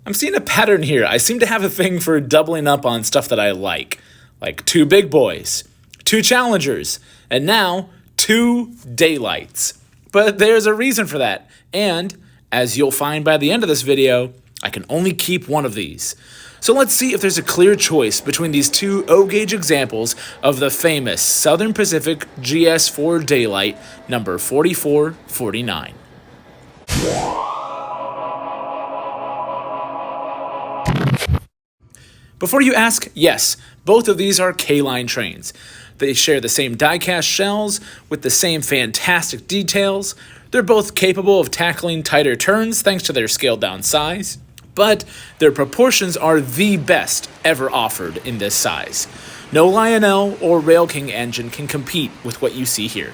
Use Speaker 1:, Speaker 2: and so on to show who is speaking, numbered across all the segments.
Speaker 1: I'm seeing a pattern here. I seem to have a thing for doubling up on stuff that I like 2 big boys, 2 challengers, and now 2 daylights. But there's a reason for that, and as you'll find by the end of this video, I can only keep one of these. So let's see if there's a clear choice between these 2 O-gauge examples of the famous Southern Pacific GS4 Daylight number 4449. Before you ask, yes, both of these are K-line trains. They share the same die-cast shells with the same fantastic details. They're both capable of tackling tighter turns thanks to their scaled-down size, but their proportions are the best ever offered in this size. No Lionel or Rail King engine can compete with what you see here.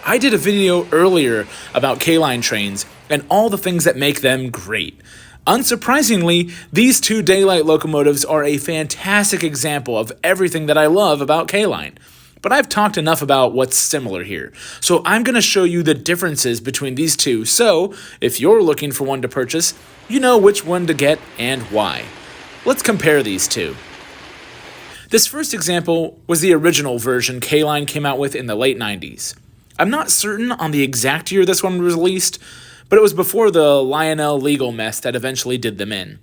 Speaker 1: I did a video earlier about K-line trains and all the things that make them great. Unsurprisingly, these 2 Daylight locomotives are a fantastic example of everything that I love about K-line. But I've talked enough about what's similar here, so I'm going to show you the differences between these 2, so if you're looking for one to purchase, you know which one to get and why. Let's compare these 2. This first example was the original version K-line came out with in the late 90s. I'm not certain on the exact year this one was released, but it was before the Lionel legal mess that eventually did them in.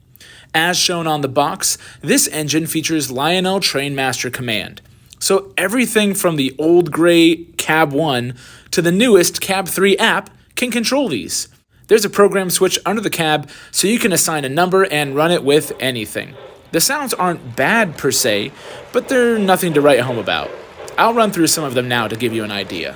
Speaker 1: As shown on the box, this engine features Lionel Trainmaster Command. So everything from the old gray Cab 1 to the newest Cab 3 app can control these. There's a program switch under the cab so you can assign a number and run it with anything. The sounds aren't bad per se, but they're nothing to write home about. I'll run through some of them now to give you an idea.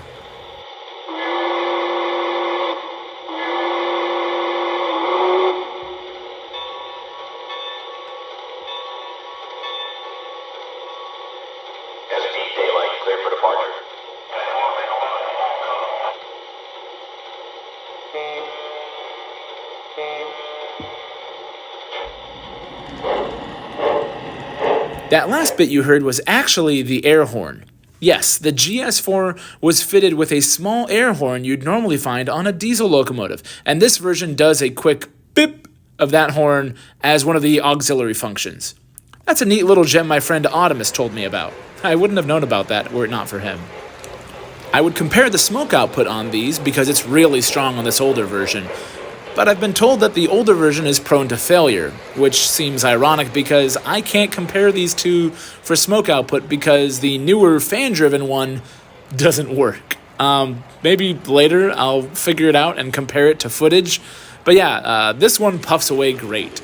Speaker 1: That last bit you heard was actually the air horn. Yes, the GS4 was fitted with a small air horn you'd normally find on a diesel locomotive, and this version does a quick beep of that horn as one of the auxiliary functions. That's a neat little gem my friend Optimus told me about. I wouldn't have known about that were it not for him. I would compare the smoke output on these because it's really strong on this older version, but I've been told that the older version is prone to failure, which seems ironic because I can't compare these 2 for smoke output because the newer fan-driven one doesn't work. Maybe later I'll figure it out and compare it to footage, but yeah, this one puffs away great.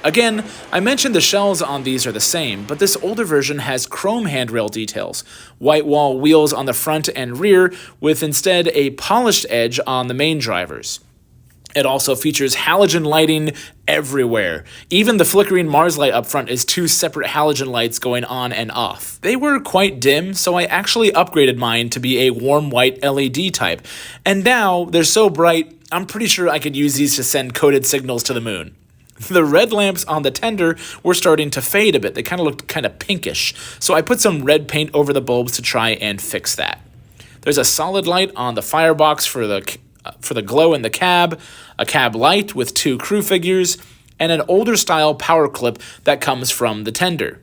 Speaker 1: Again, I mentioned the shells on these are the same, but this older version has chrome handrail details, white wall wheels on the front and rear with instead a polished edge on the main drivers. It also features halogen lighting everywhere. Even the flickering Mars light up front is 2 separate halogen lights going on and off. They were quite dim, so I actually upgraded mine to be a warm white LED type. And now they're so bright, I'm pretty sure I could use these to send coded signals to the moon. The red lamps on the tender were starting to fade a bit. They kind of looked kind of pinkish, so I put some red paint over the bulbs to try and fix that. There's a solid light on the firebox for the glow in the cab, a cab light with 2 crew figures, and an older style power clip that comes from the tender.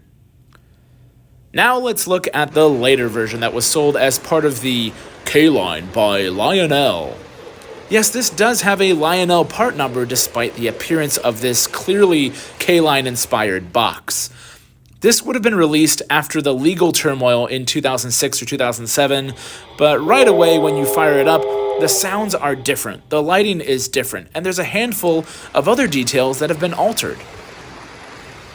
Speaker 1: Now let's look at the later version that was sold as part of the K-line by Lionel. Yes, this does have a Lionel part number despite the appearance of this clearly K-line inspired box. This would have been released after the legal turmoil in 2006 or 2007, but right away when you fire it up, the sounds are different, the lighting is different, and there's a handful of other details that have been altered.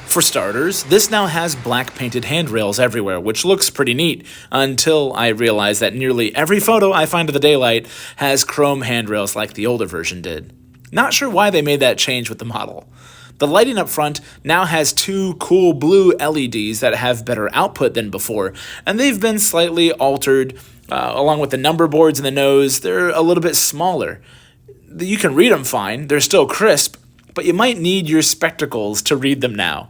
Speaker 1: For starters, this now has black painted handrails everywhere, which looks pretty neat, until I realized that nearly every photo I find of the Daylight has chrome handrails like the older version did. Not sure why they made that change with the model. The lighting up front now has 2 cool blue LEDs that have better output than before, and they've been slightly altered. Along with the number boards in the nose, they're a little bit smaller. You can read them fine, they're still crisp, but you might need your spectacles to read them now.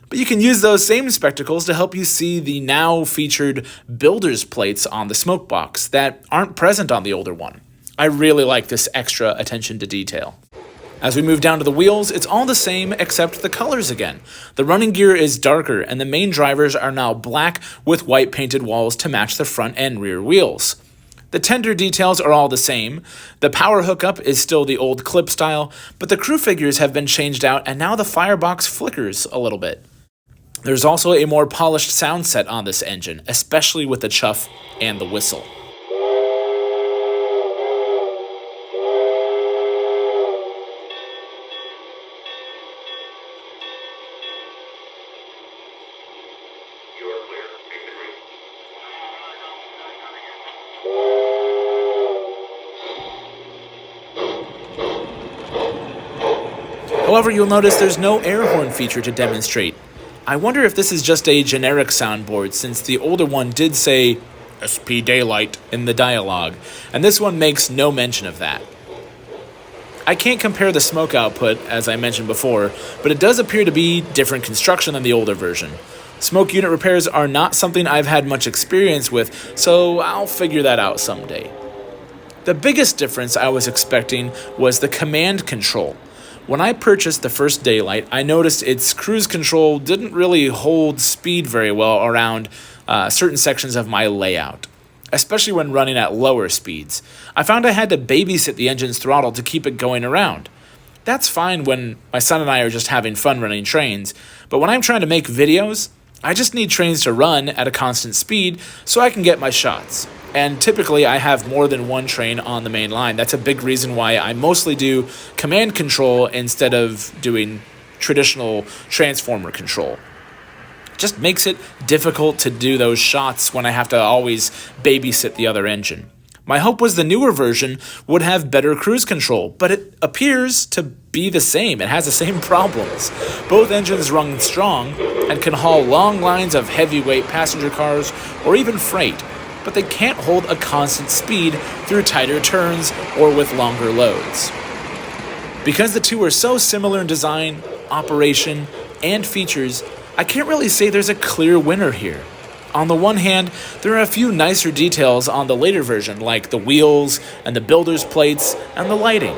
Speaker 1: But you can use those same spectacles to help you see the now featured builder's plates on the smoke box that aren't present on the older one. I really like this extra attention to detail. As we move down to the wheels, it's all the same except the colors again. The running gear is darker, and the main drivers are now black with white painted walls to match the front and rear wheels. The tender details are all the same. The power hookup is still the old clip style, but the crew figures have been changed out, and now the firebox flickers a little bit. There's also a more polished sound set on this engine, especially with the chuff and the whistle. However, you'll notice there's no air horn feature to demonstrate. I wonder if this is just a generic soundboard, since the older one did say SP Daylight in the dialogue, and this one makes no mention of that. I can't compare the smoke output, as I mentioned before, but it does appear to be different construction than the older version. Smoke unit repairs are not something I've had much experience with, so I'll figure that out someday. The biggest difference I was expecting was the command control. When I purchased the first Daylight, I noticed its cruise control didn't really hold speed very well around certain sections of my layout, especially when running at lower speeds. I found I had to babysit the engine's throttle to keep it going around. That's fine when my son and I are just having fun running trains, but when I'm trying to make videos, I just need trains to run at a constant speed so I can get my shots. And typically I have more than one train on the main line. That's a big reason why I mostly do command control instead of doing traditional transformer control. It just makes it difficult to do those shots when I have to always babysit the other engine. My hope was the newer version would have better cruise control, but it appears to be the same. It has the same problems. Both engines run strong and can haul long lines of heavyweight passenger cars or even freight, but they can't hold a constant speed through tighter turns or with longer loads. Because the two are so similar in design, operation, and features, I can't really say there's a clear winner here. On the one hand, there are a few nicer details on the later version, like the wheels and the builder's plates and the lighting.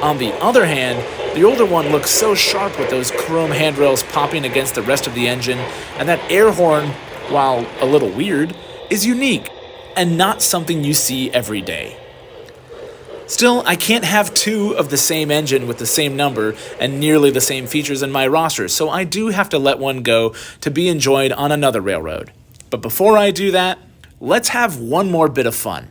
Speaker 1: On the other hand, the older one looks so sharp with those chrome handrails popping against the rest of the engine, and that air horn, while a little weird, is unique and not something you see every day. Still, I can't have two of the same engine with the same number and nearly the same features in my roster, so I do have to let one go to be enjoyed on another railroad. But before I do that, let's have one more bit of fun.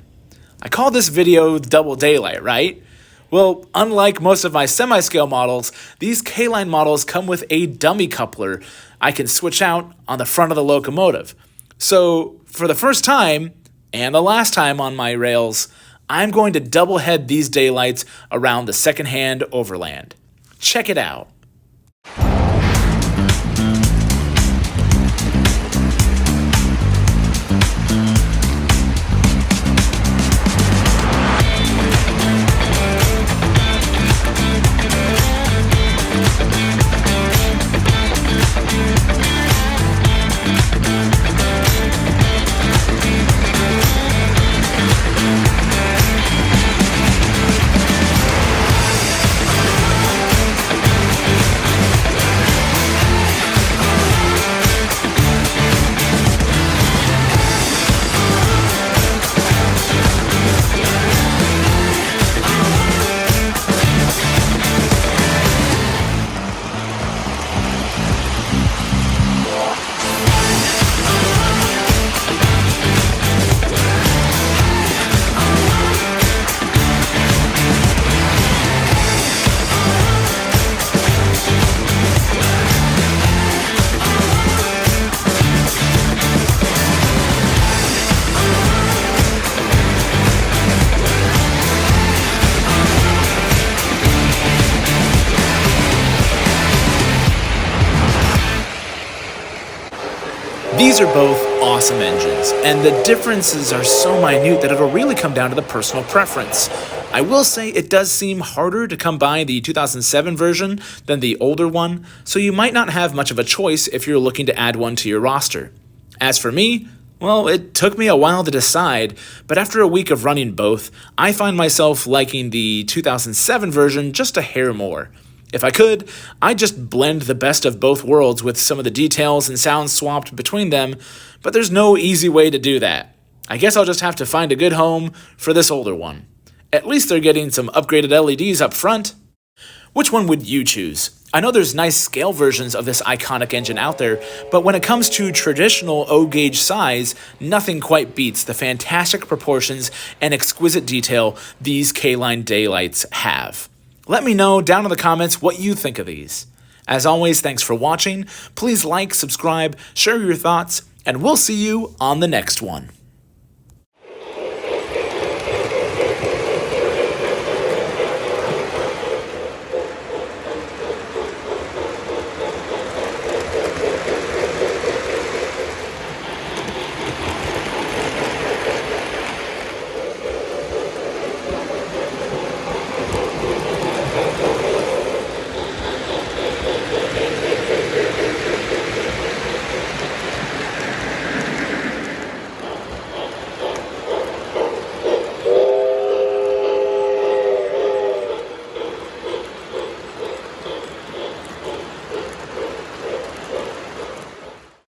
Speaker 1: I call this video Double Daylight, right? Well, unlike most of my semi-scale models, these K-line models come with a dummy coupler I can switch out on the front of the locomotive. So, for the first time, and the last time on my rails, I'm going to double head these Daylights around the second-hand overland. Check it out. These are both awesome engines, and the differences are so minute that it'll really come down to the personal preference. I will say it does seem harder to come by the 2007 version than the older one, so you might not have much of a choice if you're looking to add one to your roster. As for me, Well, it took me a while to decide, but after a week of running both, I find myself liking the 2007 version just a hair more. If I could, I'd just blend the best of both worlds with some of the details and sounds swapped between them, but there's no easy way to do that. I guess I'll just have to find a good home for this older one. At least they're getting some upgraded LEDs up front. Which one would you choose? I know there's nice scale versions of this iconic engine out there, but when it comes to traditional O-gauge size, nothing quite beats the fantastic proportions and exquisite detail these K-Line daylights have. Let me know down in the comments what you think of these. As always, thanks for watching. Please like, subscribe, share your thoughts, and we'll see you on the next one.